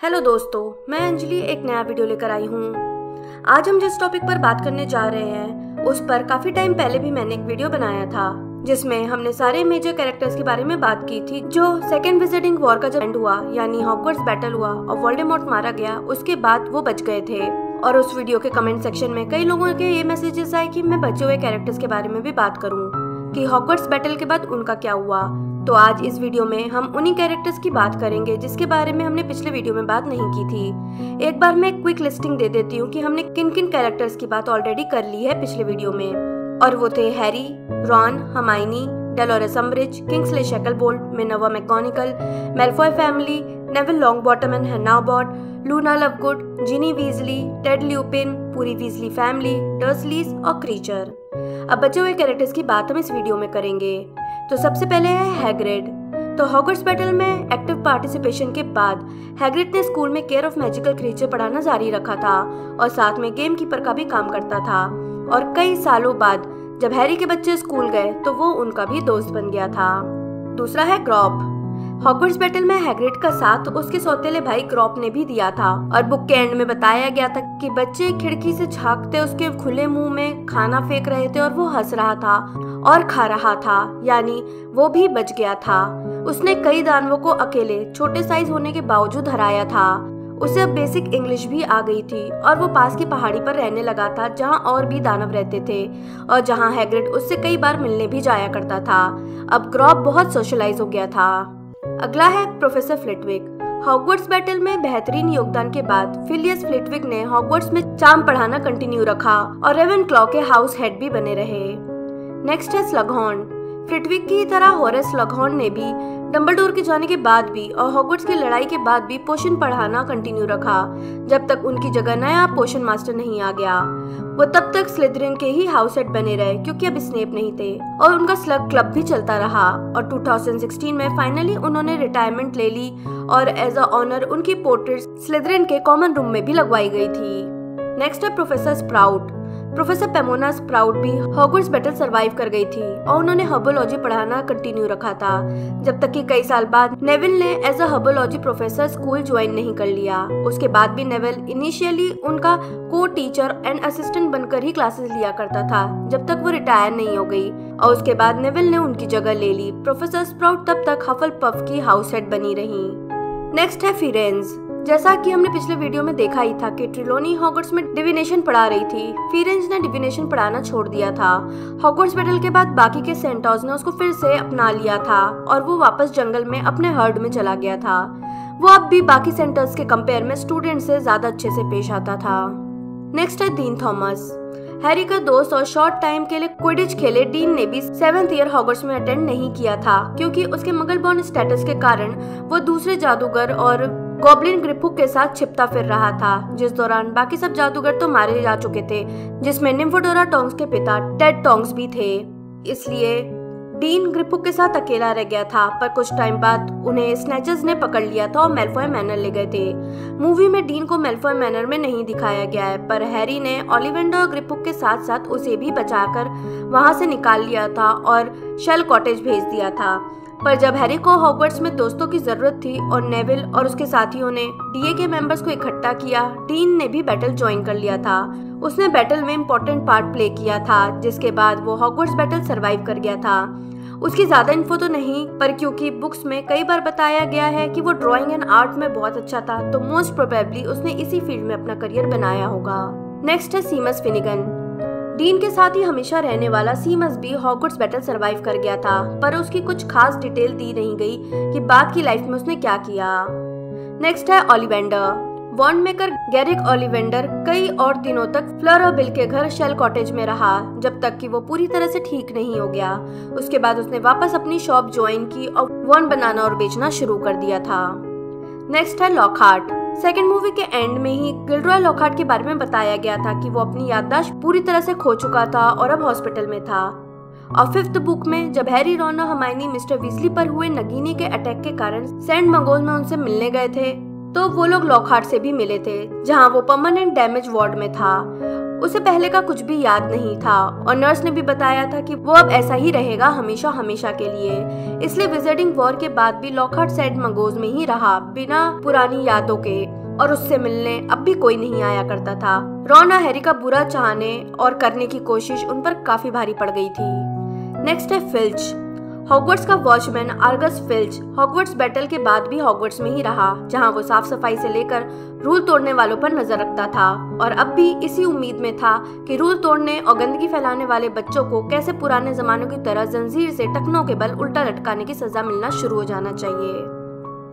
Hello दोस्तों, मैं अंजलि एक नया वीडियो लेकर आई हूँ। आज हम जिस टॉपिक पर बात करने जा रहे हैं उस पर काफी टाइम पहले भी मैंने एक वीडियो बनाया था जिसमें हमने सारे मेजर कैरेक्टर्स के बारे में बात की थी जो सेकेंड विजिटिंग वॉर का जब एंड हुआ यानी हॉगवर्ट्स बैटल हुआ और वोल्डेमॉर्ट मारा गया उसके बाद वो बच गए थे। और उस वीडियो के कमेंट सेक्शन में कई लोगों के ये मैसेजेस आए कि मैं बचे हुए कैरेक्टर्स के बारे में भी बात करूँ कि हॉगवर्ट्स बैटल के बाद उनका क्या हुआ। तो आज इस वीडियो में हम उन्हीं कैरेक्टर्स की बात करेंगे जिसके बारे में हमने पिछले वीडियो में बात नहीं की थी। एक बार मैं एक क्विक लिस्टिंग दे देती हूँ कि हमने किन किन कैरेक्टर्स की बात ऑलरेडी कर ली है पिछले वीडियो में, और वो थे Harry, Ron, Hermione, Dolores Umbridge, Kingsley Shacklebolt, Minerva McGonagall, Malfoy family, Neville Longbottom and Hannah Abbott, Luna Lovegood, Ginny Weasley, Ted Lupin, पूरी वीजली फैमिली, डर्सलीज और क्रीचर। अब बचे हुए कैरेक्टर्स की बात हम इस वीडियो में करेंगे। तो सबसे पहले है हैग्रिड। तो हॉगवर्ट्स बैटल में एक्टिव पार्टिसिपेशन के बाद हैग्रिड ने स्कूल में केयर ऑफ मैजिकल क्रीचर पढ़ाना जारी रखा था और साथ में गेम कीपर का भी काम करता था। और कई सालों बाद जब हैरी के बच्चे स्कूल गए तो वो उनका भी दोस्त बन गया था। दूसरा है ग्रॉप। हॉगवर्ट्स बैटल में हैग्रिड का साथ उसके सौतेले भाई ग्रॉप ने भी दिया था और बुक के एंड में बताया गया था कि बच्चे खिड़की से झांकते उसके खुले मुंह में खाना फेंक रहे थे और वो हंस रहा था और खा रहा था, यानी वो भी बच गया था। उसने कई दानवों को अकेले छोटे साइज होने के बावजूद हराया था। उसे अब बेसिक इंग्लिश भी आ गई थी और वो पास की पहाड़ी पर रहने लगा था जहाँ और भी दानव रहते थे और जहाँ हैग्रिड उससे कई बार मिलने भी जाया करता था। अब ग्रॉप बहुत सोशलाइज हो गया था। अगला है प्रोफेसर फ्लिटविक। हॉगवर्ट्स बैटल में बेहतरीन योगदान के बाद फिलियस फ्लिटविक ने हॉगवर्ट्स में चार्म पढ़ाना कंटिन्यू रखा और रेवेनक्लॉ के हाउस हेड भी बने रहे। नेक्स्ट है स्लगहॉर्न। फ्लिटविक की तरह होरेस स्लगहॉर्न ने भी डंबलडोर के जाने के बाद भी और हॉगवर्ट्स की लड़ाई के बाद भी पोशन पढ़ाना कंटिन्यू रखा जब तक उनकी जगह नया पोशन मास्टर नहीं आ गया। वो तब तक स्लिदरिन के ही हाउस हेड बने रहे क्योंकि अब स्नेप नहीं थे और उनका स्लग क्लब भी चलता रहा। और 2016 में फाइनली उन्होंने रिटायरमेंट ले ली और एज अ ऑनर उनकी पोर्ट्रेट स्लिदरिन के कॉमन रूम में भी लगवाई गई थी। नेक्स्ट है प्रोफेसर स्प्राउट। प्रोफेसर पेमोना स्प्राउट भी हॉगवर्ट्स बैटल सरवाइव कर गई थी और उन्होंने हर्बोलॉजी पढ़ाना कंटिन्यू रखा था जब तक कि कई साल बाद नेविल ने as a herbology professor school join नहीं कर लिया। उसके बाद भी नेविल इनिशियली उनका को टीचर एंड असिस्टेंट बनकर ही क्लासेस लिया करता था जब तक वो रिटायर नहीं हो गई और उसके बाद नेविल ने उनकी जगह ले ली। प्रोफेसर स्प्राउट तब तक हफलपफ की हाउस हेड बनी रही। नेक्स्ट है फिरेंज। जैसा कि हमने पिछले वीडियो में देखा ही था कि ट्रिलोनी हॉगवर्ट्स में डिविनेशन पढ़ा रही थी, फिरेंज ने डिविनेशन पढ़ाना छोड़ दिया था। हॉगवर्ट्स बैटल के बाद बाकी के सेंटर्स ने उसको फिर से अपना लिया था और वो वापस जंगल में अपने हर्ड में चला गया था। वो अब भी बाकी सेंटर्स के कंपेयर में स्टूडेंट से ज्यादा अच्छे से पेश आता था। नेक्स्ट है डीन थॉमस। हैरी का दोस्त और शॉर्ट टाइम के लिए क्विडिच खेले डीन ने भी 7th ईयर हॉगवर्ट्स में अटेंड नहीं किया था क्योंकि उसके मगल बॉर्न स्टेटस के कारण वो दूसरे जादूगर और गॉब्लिन ग्रिपहुक के साथ छिपता फिर रहा था, जिस दौरान बाकी सब जादूगर तो मारे जा चुके थे जिसमें निम्फोडोरा टोंग्स के पिता टेड टोंग्स भी थे। इसलिए डीन ग्रिपहुक के साथ अकेला रह गया था, पर कुछ टाइम बाद उन्हें स्नैचर्स ने पकड़ लिया था और मेलफॉय मैनर ले गए थे। मूवी में डीन को मेलफॉय मैनर में नहीं दिखाया गया है, पर हैरी ने ओलिवेंडर और ग्रिपहुक के साथ साथ उसे भी बचाकर वहां से निकाल लिया था और शेल कॉटेज भेज दिया था। पर जब हैरी को हॉगवर्ट्स में दोस्तों की जरूरत थी और नेविल और उसके साथियों ने डीए के मेंबर्स को इकट्ठा किया, डीन ने भी बैटल ज्वाइन कर लिया था। उसने बैटल में इम्पोर्टेंट पार्ट प्ले किया था जिसके बाद वो हॉगवर्ट्स बैटल सरवाइव कर गया था। उसकी ज्यादा इन्फो तो नहीं, पर क्योंकि बुक्स में कई बार बताया गया है कि वो ड्राइंग एंड आर्ट में बहुत अच्छा था तो मोस्ट प्रोबेबली उसने इसी फील्ड में अपना करियर बनाया होगा। नेक्स्ट है सीमस फिनिगन। डीन के साथ ही हमेशा रहने वाला सीमस भी हॉगवर्ट्स बैटल सरवाइव कर गया था, पर उसकी कुछ खास डिटेल दी नहीं गई कि बाद की लाइफ में उसने क्या किया। नेक्स्ट है ओलिवेंडर। वॉन्ड मेकर गैरिक ओलिवेंडर कई और दिनों तक फ्लर और बिल के घर शेल कॉटेज में रहा जब तक कि वो पूरी तरह से ठीक नहीं हो गया। उसके बाद उसने वापस अपनी शॉप ज्वाइन की और वॉन्ड बनाना और बेचना शुरू कर दिया था। नेक्स्ट है लॉकहार्ट। सेकेंड मूवी के एंड में ही गिल्डरॉय लॉकहार्ट के बारे में बताया गया था कि वो अपनी याददाश्त पूरी तरह से खो चुका था और अब हॉस्पिटल में था। और 5th बुक में जब हैरी, रॉन और हर्माइनी मिस्टर वीजली पर हुए नगीने के अटैक के कारण सेंट मंगोल में उनसे मिलने गए थे तो वो लोग लॉकहार्ट से भी मिले थे जहां वो परमानेंट डैमेज वार्ड में था। उसे पहले का कुछ भी याद नहीं था और नर्स ने भी बताया था कि वो अब ऐसा ही रहेगा हमेशा हमेशा के लिए। इसलिए विजिटिंग वॉर के बाद भी लॉकहार्ट सेंट मंगोज में ही रहा, बिना पुरानी यादों के, और उससे मिलने अब भी कोई नहीं आया करता था। रॉन और हैरी का बुरा चाहने और करने की कोशिश उन पर काफी भारी पड़ गई थी। नेक्स्ट है फिल्च। हॉगवर्ट्स का watchman Argus filch Hogwarts battle के बाद भी हॉगवर्ट्स में ही रहा, जहां वो साफ सफाई से लेकर रूल तोड़ने वालों पर नजर रखता था और अब भी इसी उम्मीद में था कि रूल तोड़ने और गंदगी फैलाने वाले बच्चों को कैसे पुराने जमानों की तरह जंजीर से टखनों के बल उल्टा लटकाने की सजा मिलना शुरू हो जाना चाहिए।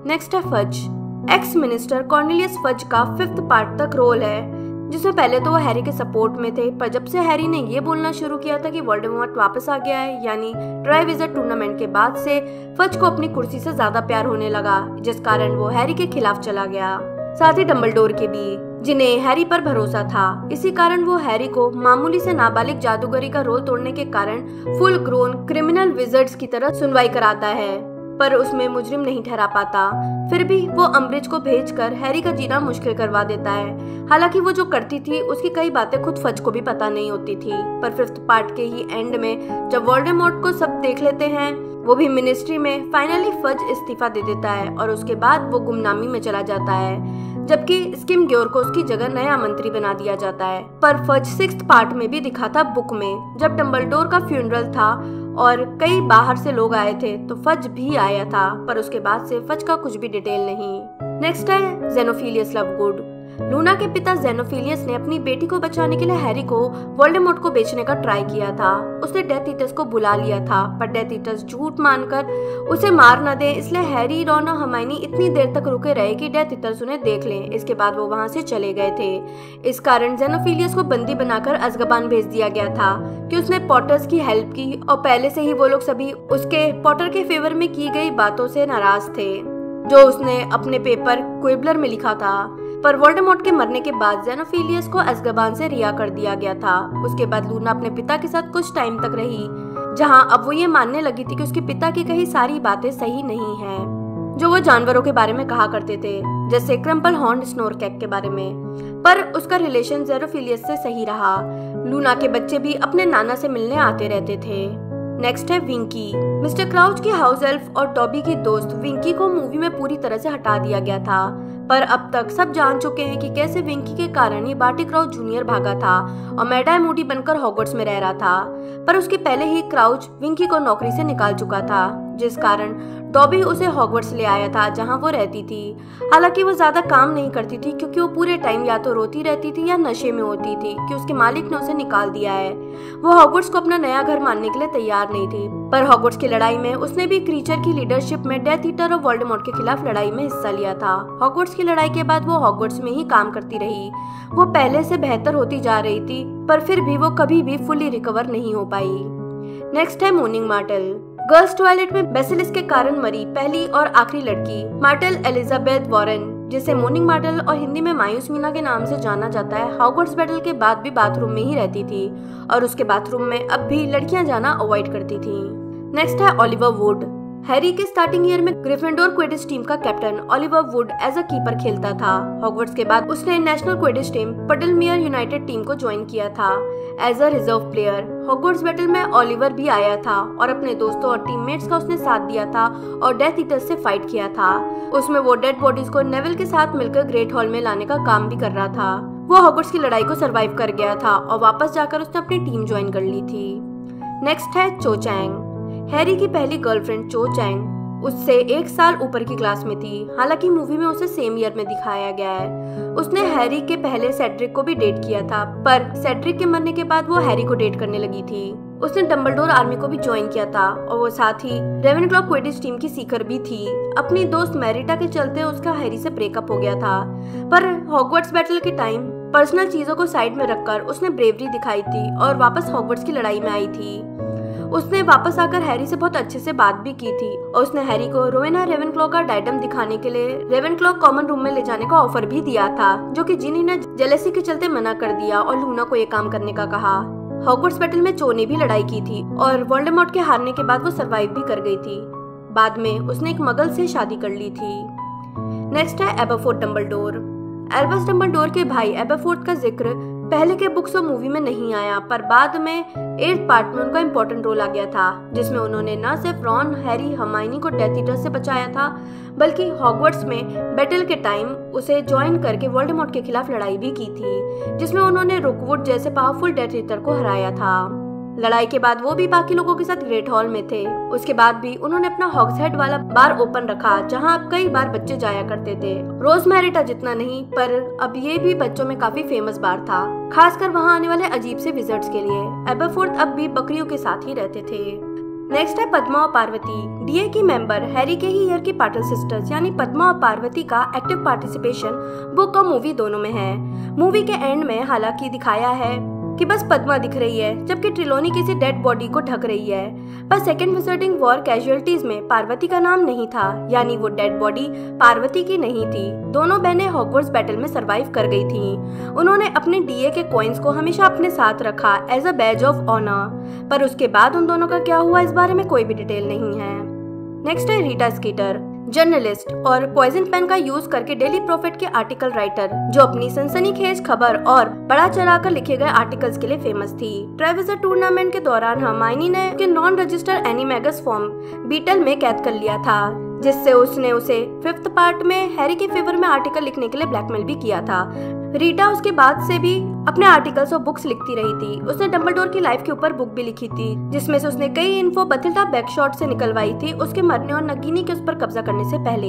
नेक्स्ट है Fudge. Ex minister Cornelius Fudge का 5th पार्ट तक रोल है, जिसमें पहले तो वो हैरी के सपोर्ट में थे, पर जब से हैरी ने ये बोलना शुरू किया था कि वोल्डेमॉर्ट वापस आ गया है, यानी ट्राइविजर टूर्नामेंट के बाद से फज को अपनी कुर्सी से ज्यादा प्यार होने लगा, जिस कारण वो हैरी के खिलाफ चला गया, साथ ही डंबलडोर के भी, जिन्हें हैरी पर भरोसा था। इसी कारण वो हैरी को मामूली से नाबालिग जादूगरी का रोल तोड़ने के कारण फुल ग्रोन क्रिमिनल विजर्ड्स की तरह सुनवाई कराता है, पर उसमें मुजरिम नहीं ठहरा पाता। फिर भी वो अम्ब्रिज को भेजकर हैरी का जीना मुश्किल करवा देता है। हालांकि वो जो करती थी उसकी कई बातें खुद फज को भी पता नहीं होती थी, पर 5th पार्ट के ही एंड में जब वोल्डेमॉर्ट को सब देख लेते हैं, वो भी मिनिस्ट्री में, फाइनली फज इस्तीफा दे देता है और उसके बाद वो गुमनामी में चला जाता है, जबकि स्किमग्योर को उसकी जगह नया मंत्री बना दिया जाता है। पर फज 6th पार्ट में भी दिखा था बुक में, जब डंबलडोर का फ्यूनरल था और कई बाहर से लोग आए थे तो फज भी आया था, पर उसके बाद से फज का कुछ भी डिटेल नहीं। नेक्स्ट है जेनोफिलियस लवगुड। लूना के पिता जेनोफिलियस ने अपनी बेटी को बचाने के लिए हैरी को वोल्डेमॉर्ट को बेचने का ट्राई किया था। उसने डेथ ईटर्स को बुला लिया था, पर डेथ ईटर्स झूठ मानकर उसे मार न दे, इसलिए हैरी, रॉन और हर्माइनी इतनी देर तक रुके रहे कि डेथ ईटर्स उन्हें देख लें। इसके बाद वो वहां से चले गए थे। इस कारण जेनोफिलियस को बंदी बनाकर अज़्काबान भेज दिया गया था कि उसने पॉटर्स की हेल्प की और पहले से ही वो लोग सभी उसके पॉटर के फेवर में की गई बातों से नाराज थे, जो उसने अपने पेपर क्विबलर में लिखा था। पर वोल्डेमॉर्ट के मरने के बाद जेनोफिलियस को अज़्काबान से रिहा कर दिया गया था। उसके बाद लूना अपने पिता के साथ कुछ टाइम तक रही, जहां अब वो ये मानने लगी थी कि उसके पिता की कही सारी बातें सही नहीं हैं, जो वो जानवरों के बारे में कहा करते थे, जैसे क्रम्पल हॉर्न स्नोरकैक के बारे में। पर उसका रिलेशन जेनोफिलियस से सही रहा। लूना के बच्चे भी अपने नाना से मिलने आते रहते थे। नेक्स्ट है विंकी। मिस्टर क्राउच की हाउस एल्फ और डॉबी की दोस्त विंकी को मूवी में पूरी तरह से हटा दिया गया था, पर अब तक सब जान चुके हैं कि कैसे विंकी के कारण ही बार्टी क्राउच जूनियर भागा था और मैड एंड मूडी बनकर हॉगवर्ट्स में रह रहा था। पर उसके पहले ही क्राउच विंकी को नौकरी से निकाल चुका था, जिस कारण डॉबी उसे हॉगवर्ट्स ले आया था, जहां वो रहती थी। हालांकि वो ज्यादा काम नहीं करती थी, क्योंकि वो पूरे टाइम या तो रोती रहती थी या नशे में होती थी कि उसके मालिक ने उसे निकाल दिया है। वो हॉगवर्ट्स को अपना नया घर मानने के लिए तैयार नहीं थी, पर हॉगवर्ट्स की लड़ाई में उसने भी क्रीचर की लीडरशिप में डेथ ईटर और वोल्डेमॉर्ट के खिलाफ लड़ाई में हिस्सा लिया था। हॉगवर्ट्स की लड़ाई के बाद वो हॉगवर्ट्स में ही काम करती रही। वो पहले से बेहतर होती जा रही थी, पर फिर भी वो कभी भी फुली रिकवर नहीं हो पाई। नेक्स्ट है मोर्निंग मार्टेल। गर्ल्स टॉयलेट में बेसिलिस्क के कारण मरी पहली और आखिरी लड़की मार्टेल एलिजाबेथ वॉरेन, जिसे मोर्निंग मार्टेल और हिंदी में मायूस मीना के नाम से जाना जाता है, हॉगवर्ट्स बैटल के बाद भी बाथरूम में ही रहती थी और उसके बाथरूम में अब भी लड़कियां जाना अवॉइड करती थी। नेक्स्ट है ओलिवर वुड। हैरी के स्टार्टिंग ईयर में ग्रिफिंडोर क्विडिच टीम का captain Oliver Wood as a keeper खेलता था। हॉगवर्ट्स के बाद उसने national Quidditch team Puddlemere United team को ज्वाइन किया था as a reserve player. Hogwarts battle में ओलिवर भी आया था और अपने दोस्तों और टीममेट्स का उसने साथ दिया था और डेथ ईटर्स से फाइट किया था। उसमें वो डेड बॉडीज को नेविल के साथ मिलकर ग्रेट हॉल में लाने का काम भी कर रहा था। वो हॉगवर्ट्स की लड़ाई को सरवाइव कर गया था और वापस जाकर उसने अपनी टीम ज्वाइन कर ली थी। नेक्स्ट है चो चैंग। हैरी की पहली गर्लफ्रेंड चो चैंग उससे 1 साल ऊपर की क्लास में थी। हालांकि मूवी में उसे सेम ईयर में दिखाया गया है। उसने हैरी के पहले सेड्रिक को भी डेट किया था, पर सेड्रिक के मरने के बाद वो हैरी को डेट करने लगी थी। उसने डंबलडोर आर्मी को भी ज्वाइन किया था और वो साथ ही रेवेनक्लॉ क्विडिच टीम की सीकर भी थी। अपनी दोस्त मैरिटा के चलते उसका हैरी से ब्रेकअप हो गया था, पर हॉगवर्ट्स बैटल के टाइम पर्सनल चीजों को साइड में रखकर उसने ब्रेवरी दिखाई थी और वापस हॉगवर्ट्स की लड़ाई में आई थी। उसने वापस आकर हैरी से बहुत अच्छे से बात भी की थी और उसने हैरी को रोवेना रेवेनक्लॉ का डायडम दिखाने के लिए रेवेनक्लॉ कॉमन रूम में ले जाने का ऑफर भी दिया था, जो कि जिनी ने जेलेसी के चलते मना कर दिया और लूना को ये काम करने का कहा। हॉगवर्ट्स बैटल में चो ने भी लड़ाई की थी और वोल्डेमॉर्ट के हारने के बाद वो सरवाइव भी कर गई थी। बाद में उसने एक मगल से शादी कर ली थी। नेक्स्ट है एबरफोर्ड डंबलडोर। एल्बस डंबलडोर के भाई एबरफोर्ड का जिक्र पहले के बुक्स और मूवी में नहीं आया, पर बाद में 8th पार्ट में उनका इम्पोर्टेंट रोल आ गया था, जिसमें उन्होंने न सिर्फ रॉन, हैरी, हर्माइनी को डेथ ईटर से बचाया था, बल्कि हॉगवर्ट्स में बैटल के टाइम उसे ज्वाइन करके वोल्डेमॉर्ट के खिलाफ लड़ाई भी की थी, जिसमें उन्होंने रुकवुड जैसे पावरफुल डेथ ईटर को हराया था। लड़ाई के बाद वो भी बाकी लोगों के साथ ग्रेट हॉल में थे। उसके बाद भी उन्होंने अपना हॉग्सहेड वाला बार ओपन रखा, जहां अब कई बार बच्चे जाया करते थे। रोजमेरिटा जितना नहीं, पर अब ये भी बच्चों में काफी फेमस बार था, खासकर वहां आने वाले अजीब से विजिट्स के लिए। एबरफोर्थ अब भी बकरियों के साथ ही रहते थे। नेक्स्ट है पद्मा और पार्वती। डीए की मेंबर हैरी के ही ईयर की पार्टल सिस्टर्स यानी पद्मा और पार्वती का एक्टिव पार्टिसिपेशन बुक और मूवी दोनों में है। मूवी के एंड में हालांकि दिखाया है कि बस पद्मा दिख रही है, जबकि ट्रिलोनी किसी डेड बॉडी को ढक रही है। पर सेकेंड विजिटिंग वॉर कैजुअलिटीज में पार्वती का नाम नहीं था, यानी वो डेड बॉडी पार्वती की नहीं थी। दोनों बहनें हॉगवर्ट्स बैटल में सरवाइव कर गई थीं। उन्होंने अपने डीए के कॉइन्स को हमेशा अपने साथ रखा as a badge of honour, पर उसके बाद उन दोनों का क्या हुआ इस बारे में कोई भी डिटेल नहीं है। नेक्स्ट है रीटा स्कीटर, जर्नलिस्ट और पॉइजन पेन का यूज करके डेली प्रॉफिट के आर्टिकल राइटर, जो अपनी सनसनीखेज खबर और बड़ा चढ़ाकर लिखे गए आर्टिकल्स के लिए फेमस थी। ट्रेविजर टूर्नामेंट के दौरान हर्माइनी ने उसके नॉन रजिस्टर्ड एनिमेगस फॉर्म बीटल में कैद कर लिया था, जिससे उसने उसे 5th पार्ट में हैरी के फेवर में आर्टिकल लिखने के लिए ब्लैकमेल भी किया था। रीटा उसके बाद से भी अपने आर्टिकल्स और बुक्स लिखती रही थी। उसने डंबलडोर की लाइफ के ऊपर बुक भी लिखी थी, जिसमें से उसने कई इन्फो बथिल्डा बैकशॉट से निकलवाई थी उसके मरने और नगीनी के उस पर कब्जा करने से पहले।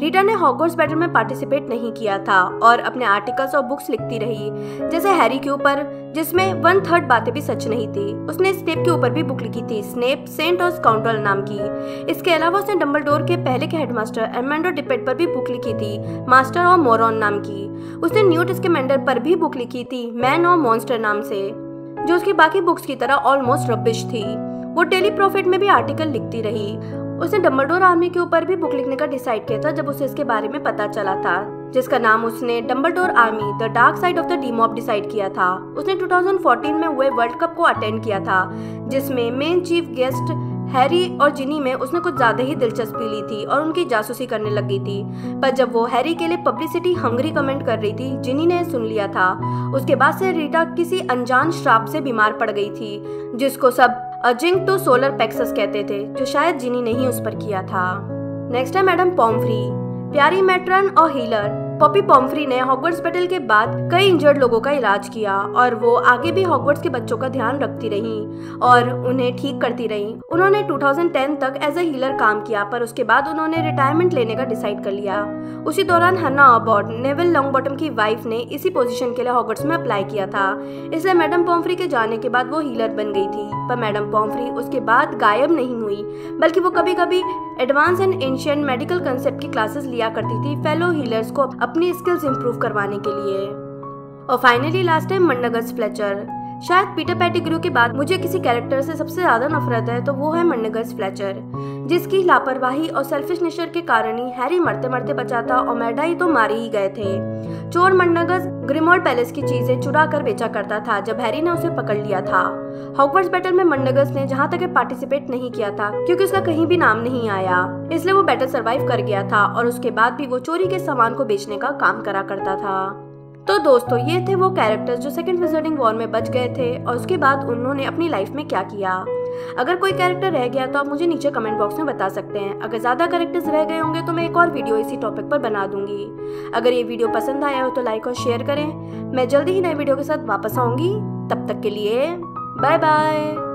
रीटा ने हॉगवर्ट्स बैटल में पार्टिसिपेट नहीं किया था और अपने आर्टिकल्स और बुक्स लिखती रही, जैसे हैरी के ऊपर, जिसमें 1/3 बातें भी सच नहीं थी। उसने स्नेप के ऊपर भी बुक लिखी थी, स्नेप सेंट और स्काउंड्रल नाम की। इसके अलावा उसने डंबलडोर के पहले के हेडमास्टर एमेंडो डिपेट पर भी बुक लिखी थी, मास्टर और मोरॉन नाम की। उसने न्यूट स्कैमेंडर पर भी बुक लिखी थी, मैन और मॉन्स्टर नाम से, जो उसकी बाकी बुक्स की तरह ऑलमोस्ट रबिश थी। वो डेली प्रॉफिट में भी आर्टिकल लिखती रही। उसने डंबलडोर आर्मी के ऊपर भी बुक लिखने का डिसाइड किया था जब उसे इसके बारे में पता चला था, जिसका नाम उसने Dumbledore army the dark side of the demob decide किया था। उसने 2014 में हुए वर्ल्ड कप को अटेंड किया था, जिसमें मेन चीफ गेस्ट हैरी और जिनी में उसने कुछ ज्यादा ही दिलचस्पी ली थी और उनकी जासूसी करने लग गई थी। पर जब वो हैरी के लिए पब्लिसिटी हंगरी कमेंट कर रही थी, जिनी ने सुन लिया था। उसके बाद से रीटा किसी अनजान श्राप से बीमार पड़ गई थी, जिसको सब अजिंग टू सोलर पेक्सस कहते थे, जो शायद जिनी ने ही उस पर किया था। नेक्स्ट है मैडम पॉम्फ्री, प्यारी मैट्रन और हीलर। पॉपी पॉम्फ्री ने हॉगवर्ट्स बैटल के बाद कई इंजर्ड लोगों का इलाज किया और वो आगे भी हॉगवर्ट्स के बच्चों का ध्यान रखती रही और उन्हें ठीक करती रही। उन्होंने 2010 तक एज अ हीलर काम किया, पर उसके बाद उन्होंने रिटायरमेंट लेने का डिसाइड कर लिया। उसी दौरान हन्ना अबॉट, नेविल लॉन्गबॉटम की वाइफ, ने इसी पोजीशन के लिए हॉगवर्ट्स में अप्लाई किया था, इसलिए मैडम पॉम्फ्री के जाने के बाद वो हीलर बन गई थी। पर मैडम पॉम्फ्री उसके बाद गायब नहीं हुई, बल्कि वो कभी कभी advance and ancient medical concept की क्लासेस लिया करती थी फेलो हीलर्स को अपनी स्किल्स इंप्रूव करवाने के लिए। और फाइनली लास्ट है मंडगस फ्लेचर। शायद पीटर पेटिग्रू के बाद मुझे किसी कैरेक्टर से सबसे ज्यादा नफरत है तो वो है मंडगस फ्लेचर, जिसकी लापरवाही और सेल्फिश नेचर के कारण ही हैरी मरते मरते बचा था और मैडाई तो मारे ही गए थे। चोर मंडगस ग्रिमोल्ड पैलेस की चीजें चुरा कर बेचा करता था जब हैरी ने उसे पकड़ लिया था। हॉगवर्ट्स बैटल में मंडगस ने जहां तक पार्टिसिपेट नहीं किया था क्योंकि उसका कहीं भी नाम नहीं आया, इसलिए वो बैटल सरवाइव कर गया था और उसके बाद भी वो चोरी के सामान को बेचने का काम करा करता था। तो दोस्तों, ये थे वो कैरेक्टर्स जो सेकंड विजिटिंग वॉर में बच गए थे और उसके बाद उन्होंने अपनी लाइफ में क्या किया। अगर कोई कैरेक्टर रह गया तो आप मुझे नीचे कमेंट बॉक्स में बता सकते हैं। अगर ज्यादा कैरेक्टर्स रह गए होंगे तो मैं एक और वीडियो इसी टॉपिक पर बना दूंगी। अगर ये वीडियो पसंद आया हो तो लाइक और शेयर करें। मैं जल्दी ही नए वीडियो के साथ वापस आऊंगी। तब तक के लिए बाय बाय।